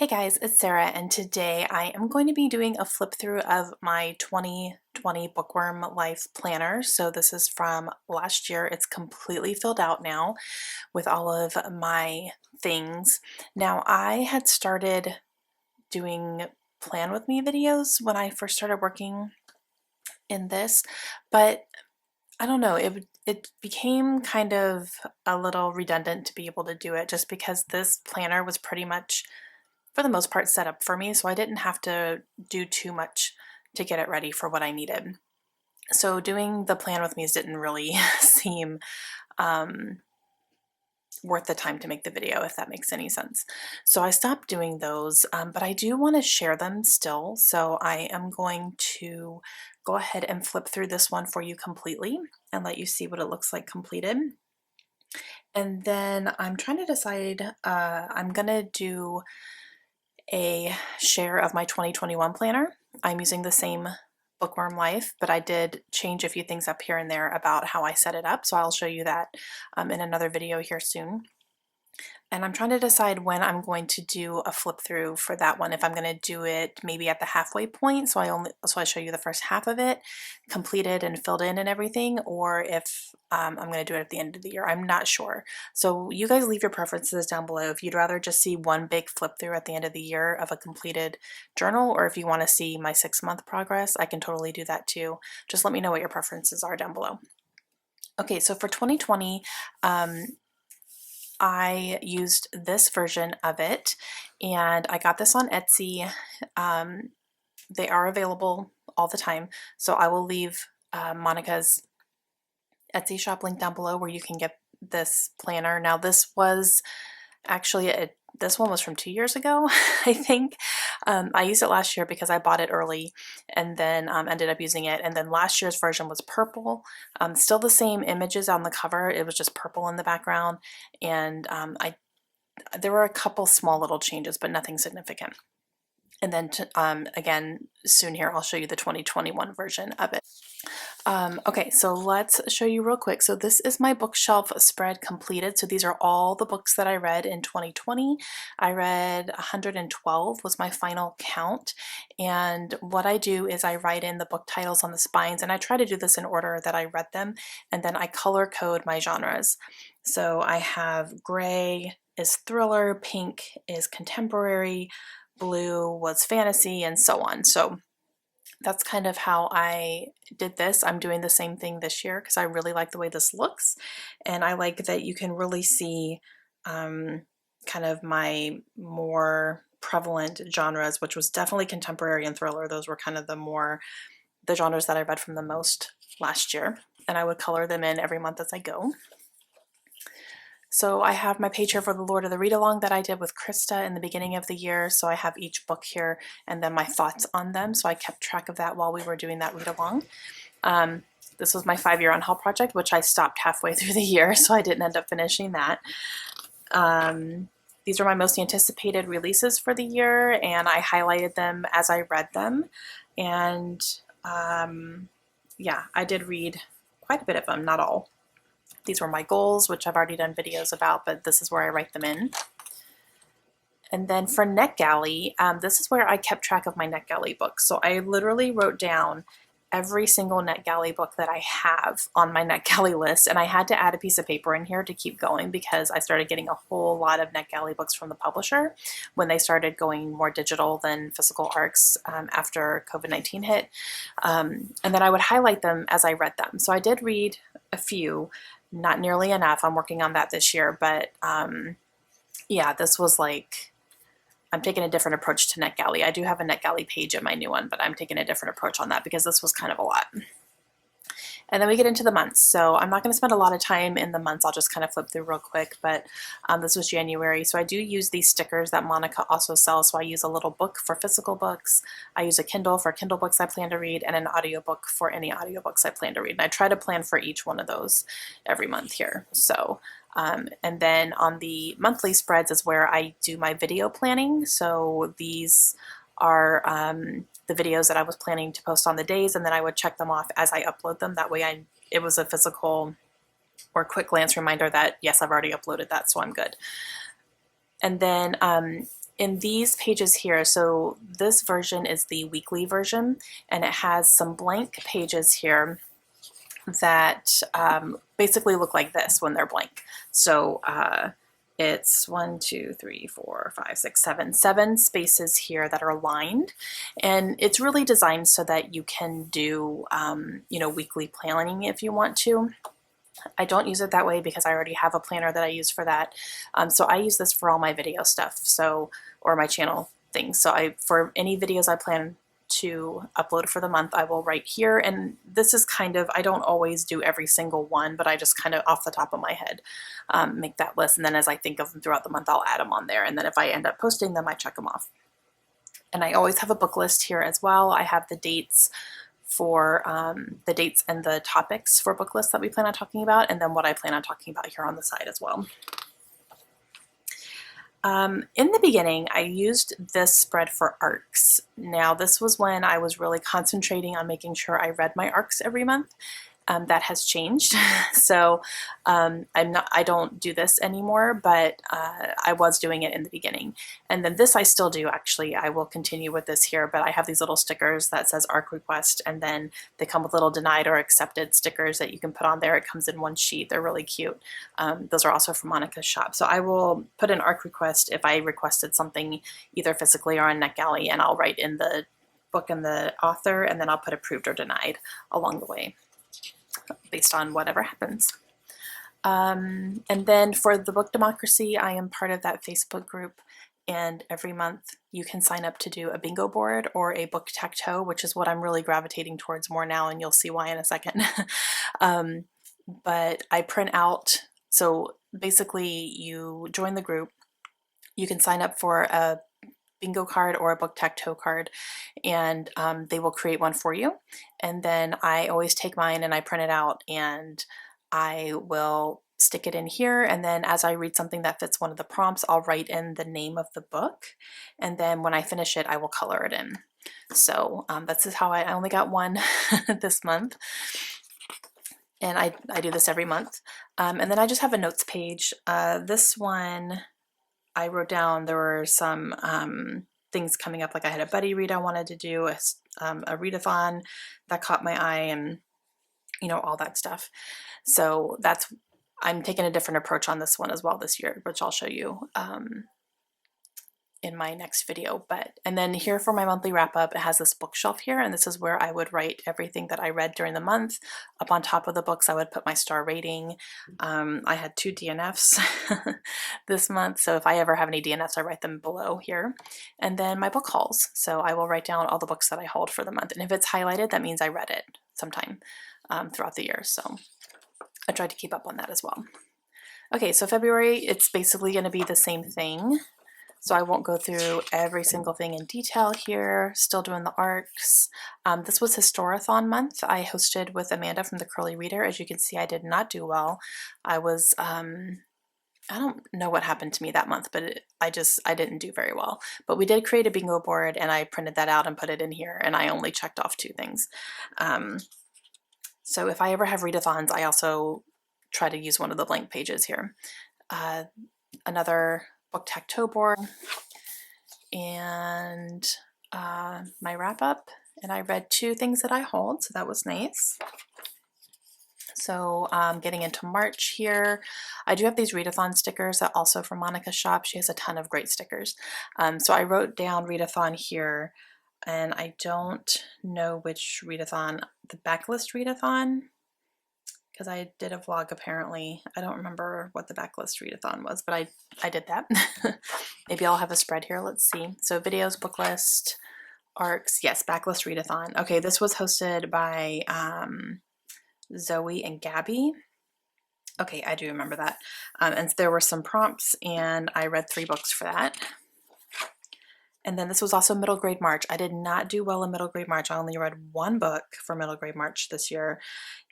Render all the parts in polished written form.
Hey guys, it's Sarah, and today I am going to be doing a flip through of my 2020 Bookworm Life planner. So this is from last year. It's completely filled out now with all of my things. Now, I had started doing plan with me videos when I first started working in this, but I don't know, it became kind of a little redundant to be able to do it just because this planner was pretty much, for the most part, set up for me, so I didn't have to do too much to get it ready for what I needed. So doing the plan with me didn't really seem worth the time to make the video, if that makes any sense. So I stopped doing those, but I do want to share them still. So I am going to go ahead and flip through this one for you completely and let you see what it looks like completed. And then I'm trying to decide, I'm gonna do a share of my 2021 planner. I'm using the same Bookworm Life, but I did change a few things up here and there about how I set it up, so I'll show you that in another video here soon. And I'm trying to decide when I'm going to do a flip through for that one. If I'm going to do it maybe at the halfway point, so I show you the first half of it completed and filled in and everything, or if I'm going to do it at the end of the year. I'm not sure. So you guys leave your preferences down below. If you'd rather just see one big flip through at the end of the year of a completed journal, or if you want to see my 6-month progress, I can totally do that too. Just let me know what your preferences are down below. Okay, so for 2020, I used this version of it, and I got this on Etsy. They are available all the time, so I will leave Monica's Etsy shop link down below where you can get this planner. Now this was actually this one was from 2 years ago, I think. I used it last year because I bought it early and then ended up using it. And then last year's version was purple. Still the same images on the cover. It was just purple in the background. And there were a couple small little changes, but nothing significant. And then again, soon here, I'll show you the 2021 version of it. Okay, so let's show you real quick. So this is my bookshelf spread completed. So these are all the books that I read in 2020. I read 112 was my final count. And what I do is I write in the book titles on the spines, and I try to do this in order that I read them, and then I color code my genres. So I have gray is thriller, pink is contemporary, blue was fantasy, and so on. So that's kind of how I did this. I'm doing the same thing this year because I really like the way this looks, and I like that you can really see kind of my more prevalent genres, which was definitely contemporary and thriller. Those were kind of the genres that I read from the most last year, and I would color them in every month as I go. So I have my page here for the Lord of the Read-Along that I did with Krista in the beginning of the year. So I have each book here and then my thoughts on them. So I kept track of that while we were doing that read-along. This was my 5-year on haul project, which I stopped halfway through the year, so I didn't end up finishing that. These are my most anticipated releases for the year, and I highlighted them as I read them. And yeah, I did read quite a bit of them, not all. These were my goals, which I've already done videos about, but this is where I write them in. And then for NetGalley, this is where I kept track of my NetGalley books. So I literally wrote down every single NetGalley book that I have on my NetGalley list, and I had to add a piece of paper in here to keep going because I started getting a whole lot of NetGalley books from the publisher when they started going more digital than physical ARCs after COVID-19 hit. And then I would highlight them as I read them. So I did read a few, not nearly enough. I'm working on that this year, but yeah, this was like, I'm taking a different approach to NetGalley. I do have a NetGalley page in my new one, but I'm taking a different approach on that because this was kind of a lot. And then we get into the months. So I'm not going to spend a lot of time in the months. I'll just kind of flip through real quick, but this was January. So I do use these stickers that Monica also sells. So I use a little book for physical books. I use a Kindle for Kindle books I plan to read, and an audiobook for any audiobooks I plan to read. And I try to plan for each one of those every month here. So and then on the monthly spreads is where I do my video planning. So these are the videos that I was planning to post on the days, and then I would check them off as I upload them. That way it was a physical or quick glance reminder that yes, I've already uploaded that, so I'm good. And then in these pages here, so this version is the weekly version, and it has some blank pages here that basically look like this when they're blank. So it's 1, 2, 3, 4, 5, 6, 7 spaces here that are lined, and it's really designed so that you can do weekly planning if you want to. I don't use it that way because I already have a planner that I use for that. So I use this for all my video stuff, or my channel things. So for any videos I plan to upload for the month, I will write here. And this is kind of, I don't always do every single one, but I just kind of off the top of my head make that list. And then as I think of them throughout the month, I'll add them on there. And then if I end up posting them, I check them off. And I always have a book list here as well. I have the dates for the dates and the topics for book lists that we plan on talking about, and then what I plan on talking about here on the side as well. In the beginning, I used this spread for arcs. Now, this was when I was really concentrating on making sure I read my arcs every month. That has changed. So I don't do this anymore, but I was doing it in the beginning. And then this I still do, actually. I will continue with this here, but I have these little stickers that says ARC request, and then they come with little denied or accepted stickers that you can put on there. It comes in one sheet. They're really cute. Those are also from Monica's shop. So I will put an ARC request if I requested something either physically or on NetGalley, and I'll write in the book and the author, and then I'll put approved or denied along the way, based on whatever happens. And then for the Book Democracy, I am part of that Facebook group, and every month you can sign up to do a bingo board or a book tacto, which is what I'm really gravitating towards more now, and you'll see why in a second. But I print out, so basically you join the group, you can sign up for a bingo card or a book tacto card, and they will create one for you. And then I always take mine and I print it out, and I will stick it in here, and then as I read something that fits one of the prompts, I'll write in the name of the book, and then when I finish it, I will color it in. So that's how I only got one this month, and I do this every month. And then I just have a notes page. This one I wrote down, there were some things coming up, like I had a buddy read I wanted to do, a readathon that caught my eye, and all that stuff. So I'm taking a different approach on this one as well this year, which I'll show you in my next video. And then here for my monthly wrap up, it has this bookshelf here, and this is where I would write everything that I read during the month. Up on top of the books, I would put my star rating. I had 2 DNFs this month, so if I ever have any DNFs, I write them below here. And then my book hauls, so I will write down all the books that I hauled for the month, and if it's highlighted, that means I read it sometime throughout the year, so I tried to keep up on that as well. Okay, so February, it's basically going to be the same thing. So I won't go through every single thing in detail here, still doing the arcs. This was Historathon month. I hosted with Amanda from the Curly Reader. As you can see, I did not do well. I was, I don't know what happened to me that month, but I didn't do very well. But we did create a bingo board, and I printed that out and put it in here, and I only checked off 2 things. So if I ever have readathons, I also try to use one of the blank pages here. Another book tacto board, and my wrap up, and I read 2 things that I hauled, so that was nice. So getting into March here, I do have these readathon stickers that also from Monica's shop. She has a ton of great stickers. So I wrote down readathon here, and I don't know which readathon, the backlist readathon, because I did a vlog apparently. I don't remember what the backlist readathon was, but I did that. Maybe I'll have a spread here, let's see. So videos, book list, arcs, yes, backlist readathon. Okay, this was hosted by Zoe and Gabby. Okay, I do remember that. And there were some prompts, and I read 3 books for that. And then this was also middle grade March. I did not do well in middle grade March. I only read 1 book for middle grade March this year,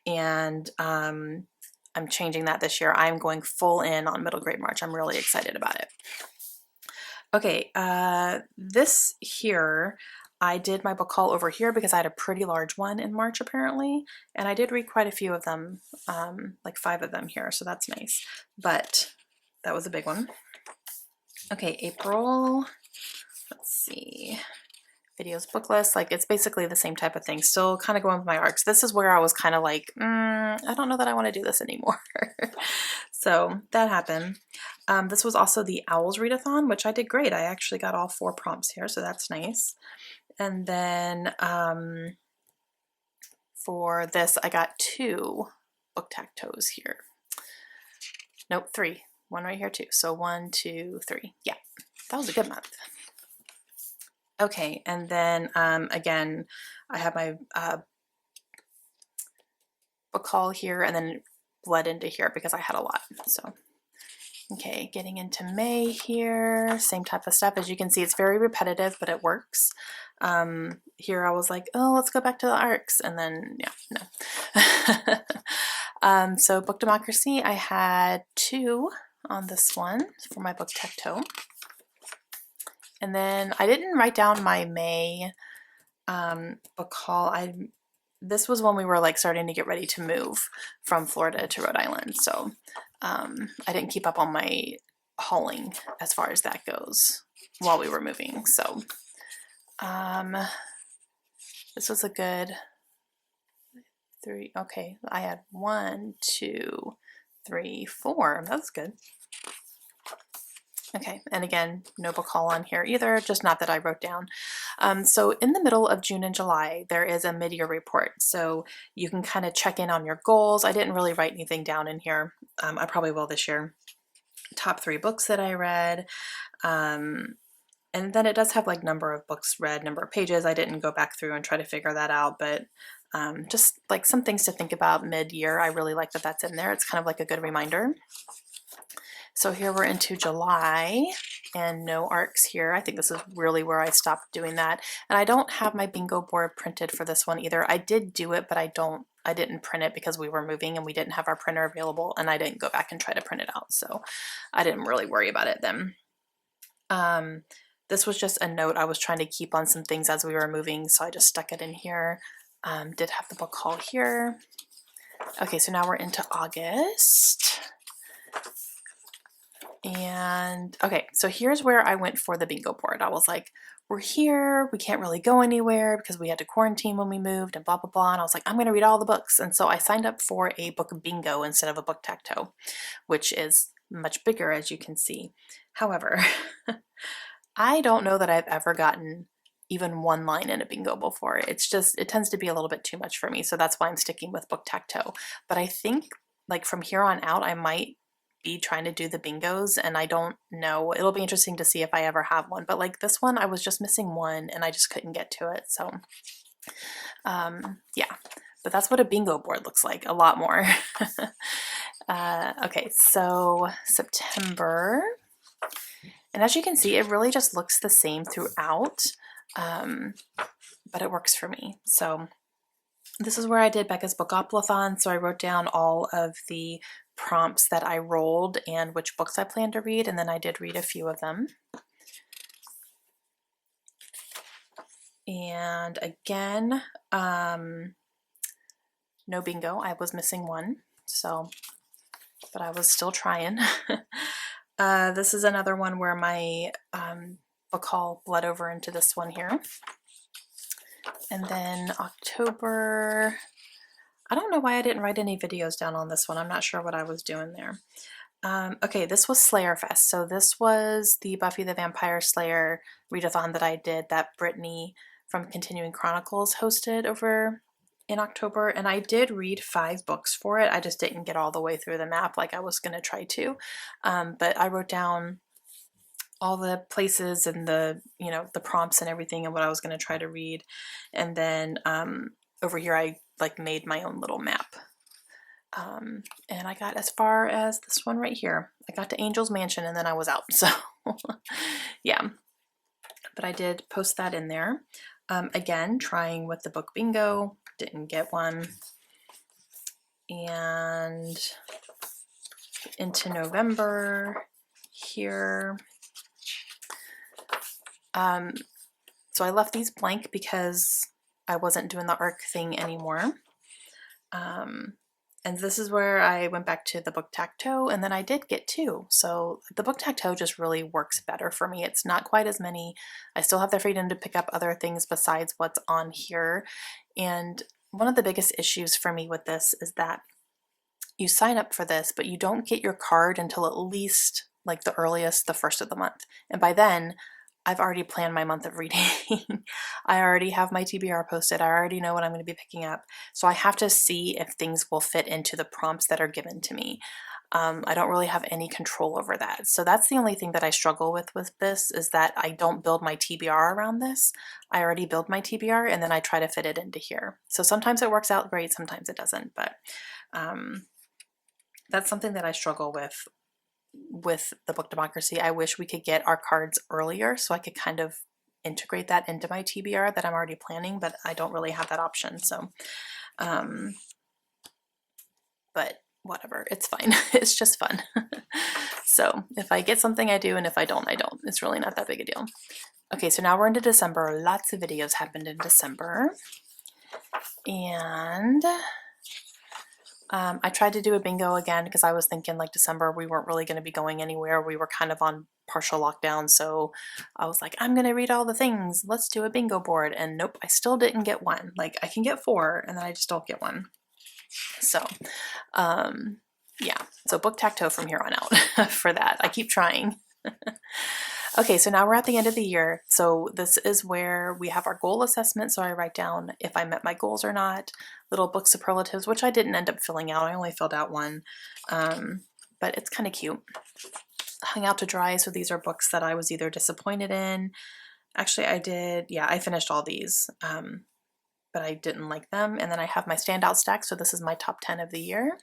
and I'm changing that this year. I'm going full in on middle grade March. I'm really excited about it. Okay, this here, I did my book haul over here because I had a pretty large one in March apparently, and I did read quite a few of them, like 5 of them here, so that's nice. But that was a big one. Okay, April. see, videos, book list, like it's basically the same type of thing. Still kind of going with my arcs. This is where I was kind of like, I don't know that I want to do this anymore. So that happened. This was also the Owls Readathon, which I did great. I actually got all 4 prompts here, so that's nice. And then for this, I got 2 book tactos here. Nope, 3. One right here too. So 1, 2, 3. Yeah, that was a good month. Okay, and then again, I have my book haul here, and then bled into here because I had a lot. So, okay, getting into May here, same type of stuff. As you can see, it's very repetitive, but it works. Here I was like, oh, let's go back to the arcs, and then yeah, no. So Book Democracy, I had 2 on this one for my book tacto. And then I didn't write down my May book haul. This was when we were like starting to get ready to move from Florida to Rhode Island. So I didn't keep up on my hauling as far as that goes while we were moving. So this was a good 3. Okay, I had 1, 2, 3, 4. That's good. Okay, and again, no book haul on here either, just not that I wrote down. So in the middle of June and July, there is a mid-year report. So you can kind of check in on your goals. I didn't really write anything down in here. I probably will this year. Top 3 books that I read. And then it does have like number of books read, number of pages. I didn't go back through and try to figure that out, but just like some things to think about mid-year. I really like that that's in there. It's kind of like a good reminder. So here we're into July and no arcs here. I think this is really where I stopped doing that. And I don't have my bingo board printed for this one either. I did do it, but I didn't print it because we were moving and we didn't have our printer available, and I didn't go back and try to print it out. So I didn't really worry about it then. This was just a note I was trying to keep on some things as we were moving, so I just stuck it in here. Did have the book haul here. Okay, so now we're into August. And okay, so here's where I went for the bingo board. I was like, we're here, we can't really go anywhere because we had to quarantine when we moved and blah, blah, blah. And I was like, I'm going to read all the books. And so I signed up for a book bingo instead of a book tacto, which is much bigger, as you can see. However, I don't know that I've ever gotten even 1 line in a bingo before. It's just, it tends to be a little bit too much for me. So that's why I'm sticking with book tacto. But I think like from here on out, I might be trying to do the bingos, and I don't know. It'll be interesting to see if I ever have one. But like this one, I was just missing 1 and I just couldn't get to it. So yeah, but that's what a bingo board looks like, a lot more. Okay, so September. And as you can see, it really just looks the same throughout, but it works for me. So this is where I did Becca's Bookoplathon. So I wrote down all of the prompts that I rolled and which books I plan to read, and then I did read a few of them. And again, no bingo. I was missing 1, so, but I was still trying. This is another one where my book haul bled over into this one here. And then October, I don't know why I didn't write any videos down on this one. I'm not sure what I was doing there. Okay, this was Slayer Fest. So this was the Buffy the Vampire Slayer readathon that I did, that Brittany from Continuing Chronicles hosted over in October. And I did read 5 books for it. I just didn't get all the way through the map like I was going to try to. But I wrote down all the places and the, you know, the prompts and everything and what I was going to try to read. And then over here, I like made my own little map. And I got as far as this one right here. I got to Angel's Mansion and then I was out. So yeah, but I did post that in there. Again, trying with the book bingo, didn't get one. And into November here. So I left these blank because I wasn't doing the arc thing anymore. And this is where I went back to the book tacto, and then I did get 2. So the book tacto just really works better for me. It's not quite as many. I still have the freedom to pick up other things besides what's on here. And one of the biggest issues for me with this is that you sign up for this, but you don't get your card until at least like the earliest, the first of the month. And by then, I've already planned my month of reading. I already have my TBR posted. I already know what I'm going to be picking up. So I have to see if things will fit into the prompts that are given to me. I don't really have any control over that. So that's the only thing that I struggle with this, is that I don't build my TBR around this. I already build my TBR and then I try to fit it into here. So sometimes it works out great, sometimes it doesn't, but that's something that I struggle with the book democracy. I wish we could get our cards earlier so I could kind of integrate that into my TBR that I'm already planning, but I don't really have that option. So, but whatever, it's fine. It's just fun. So if I get something, I do, and if I don't, I don't. It's really not that big a deal. Okay, so now we're into December. Lots of videos happened in December. And I tried to do a bingo again because I was thinking like December we weren't really going to be going anywhere. We were kind of on partial lockdown, so I was like, I'm going to read all the things. Let's do a bingo board. And nope, I still didn't get one. Like I can get 4 and then I just don't get one. So yeah, so book tacto from here on out for that. I keep trying. Okay, so now we're at the end of the year. So this is where we have our goal assessment. So I write down if I met my goals or not, little book superlatives, which I didn't end up filling out. I only filled out one, but it's kind of cute. Hung out to dry. So these are books that I was either disappointed in. Actually, I did. Yeah, I finished all these, but I didn't like them. And then I have my standout stack. So this is my top 10 of the year.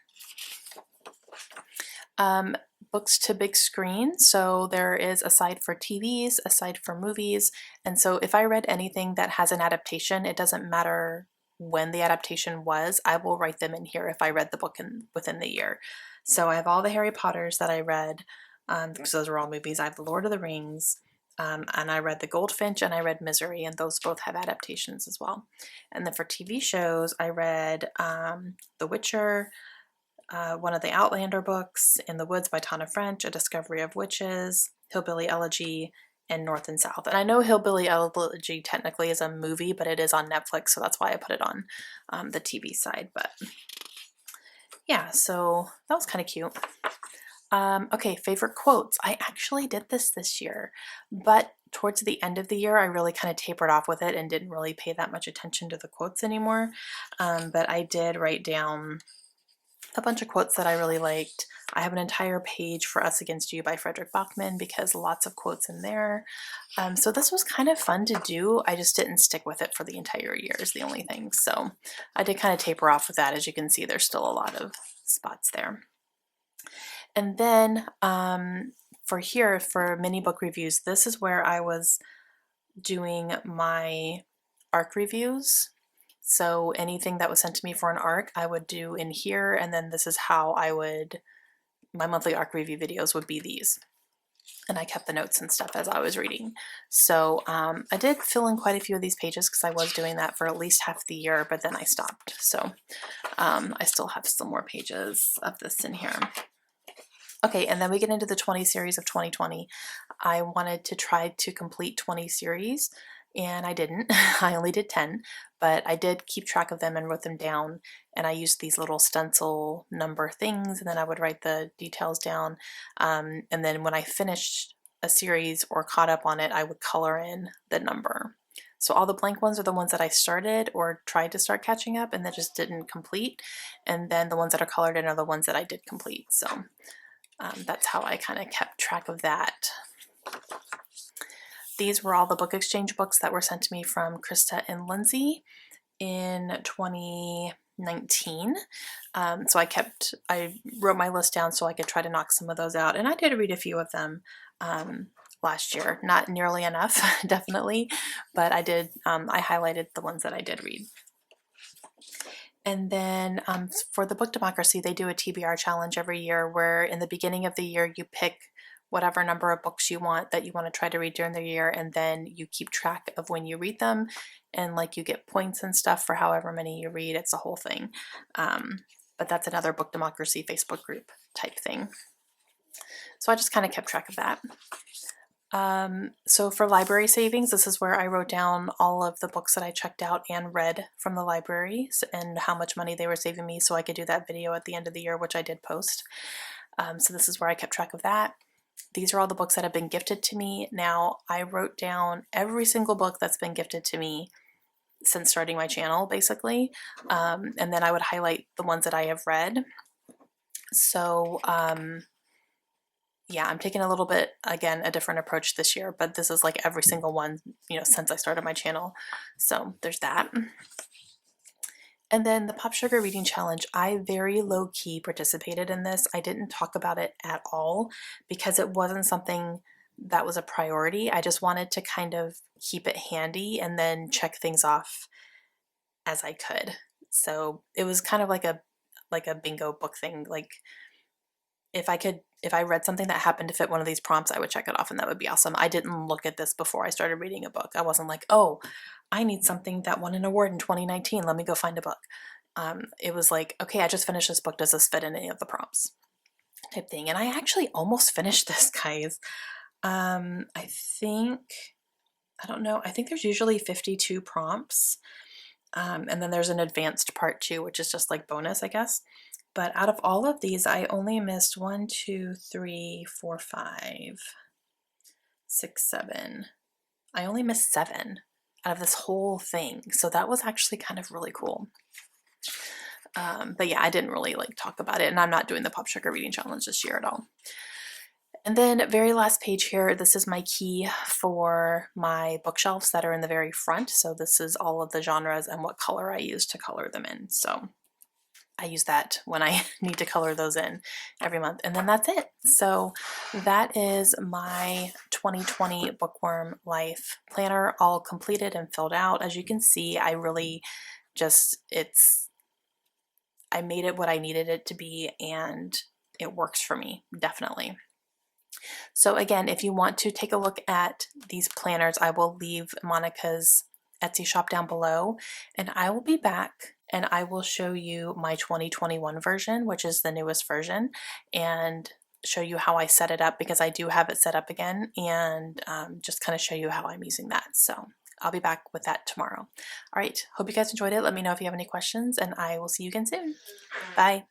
Books to big screen. So there is a side for TVs, a side for movies. And so if I read anything that has an adaptation, it doesn't matter when the adaptation was, I will write them in here if I read the book within the year. So I have all the Harry Potters that I read, because those are all movies. I have the Lord of the Rings, and I read The Goldfinch and I read Misery, and those both have adaptations as well. And then for TV shows, I read The Witcher, one of the Outlander books, In the Woods by Tana French, A Discovery of Witches, Hillbilly Elegy, and North and South. And I know Hillbilly Elegy technically is a movie, but it is on Netflix, so that's why I put it on the TV side. But yeah, so that was kind of cute. Okay, favorite quotes. I actually did this year, but towards the end of the year, I really kind of tapered off with it and didn't really pay that much attention to the quotes anymore. But I did write down a bunch of quotes that I really liked. I have an entire page for Us Against You by Frederick Bachman because lots of quotes in there. So this was kind of fun to do. I just didn't stick with it for the entire year is the only thing. So I did kind of taper off with that. As you can see, there's still a lot of spots there. And then for here, for mini book reviews, this is where I was doing my ARC reviews. So anything that was sent to me for an ARC, I would do in here, and then this is how my monthly ARC review videos would be these. And I kept the notes and stuff as I was reading. So I did fill in quite a few of these pages because I was doing that for at least half the year, but then I stopped. So I still have some more pages of this in here. Okay, and then we get into the 20 series of 2020. I wanted to try to complete 20 series, and I didn't. I only did 10, but I did keep track of them and wrote them down, and I used these little stencil number things, and then I would write the details down, and then when I finished a series or caught up on it, I would color in the number. So all the blank ones are the ones that I started or tried to start catching up and that just didn't complete, and then the ones that are colored in are the ones that I did complete. So that's how I kind of kept track of that. These were all the book exchange books that were sent to me from Krista and Lindsay in 2019. So I wrote my list down so I could try to knock some of those out. And I did read a few of them last year. Not nearly enough, definitely, but I did, I highlighted the ones that I did read. And then for the book democracy, they do a TBR challenge every year where in the beginning of the year you pick whatever number of books you want that you want to try to read during the year, and then you keep track of when you read them, and like you get points and stuff for however many you read. It's a whole thing. But but that's another book democracy Facebook group type thing. So I just kind of kept track of that. So for library savings, this is where I wrote down all of the books that I checked out and read from the libraries and how much money they were saving me, so I could do that video at the end of the year, which I did post. So this is where I kept track of that. These are all the books that have been gifted to me. Now, I wrote down every single book that's been gifted to me since starting my channel, basically, and then I would highlight the ones that I have read. So yeah, I'm taking a little bit, again, a different approach this year, but this is like every single one, you know, since I started my channel. So there's that. And then the Pop Sugar Reading Challenge, I very low-key participated in this. I didn't talk about it at all because it wasn't something that was a priority. I just wanted to kind of keep it handy and then check things off as I could. So it was kind of like a bingo book thing. Like if I read something that happened to fit one of these prompts, I would check it off and that would be awesome. I didn't look at this before I started reading a book. I wasn't like, oh, I need something that won an award in 2019. Let me go find a book. It was like, okay, I just finished this book. Does this fit in any of the prompts? Type thing. And I actually almost finished this, guys. I think there's usually 52 prompts. And then there's an advanced part too, which is just like bonus, I guess. But out of all of these, I only missed 1, 2, 3, 4, 5, 6, 7. I only missed 7 out of this whole thing. So that was actually kind of really cool. But yeah, I didn't really like talk about it, and I'm not doing the Pop Sugar Reading Challenge this year at all. And then very last page here, this is my key for my bookshelves that are in the very front. So this is all of the genres and what color I use to color them in. So I use that when I need to color those in every month. And then that's it. So that is my 2020 Bookworm Life planner all completed and filled out. As you can see, I really just, I made it what I needed it to be, and it works for me, definitely. So again, if you want to take a look at these planners, I will leave Monica's Etsy shop down below, and I will be back and I will show you my 2021 version, which is the newest version, and show you how I set it up, because I do have it set up again, and just kind of show you how I'm using that. So I'll be back with that tomorrow. All right, hope you guys enjoyed it. Let me know if you have any questions, and I will see you again soon. Bye.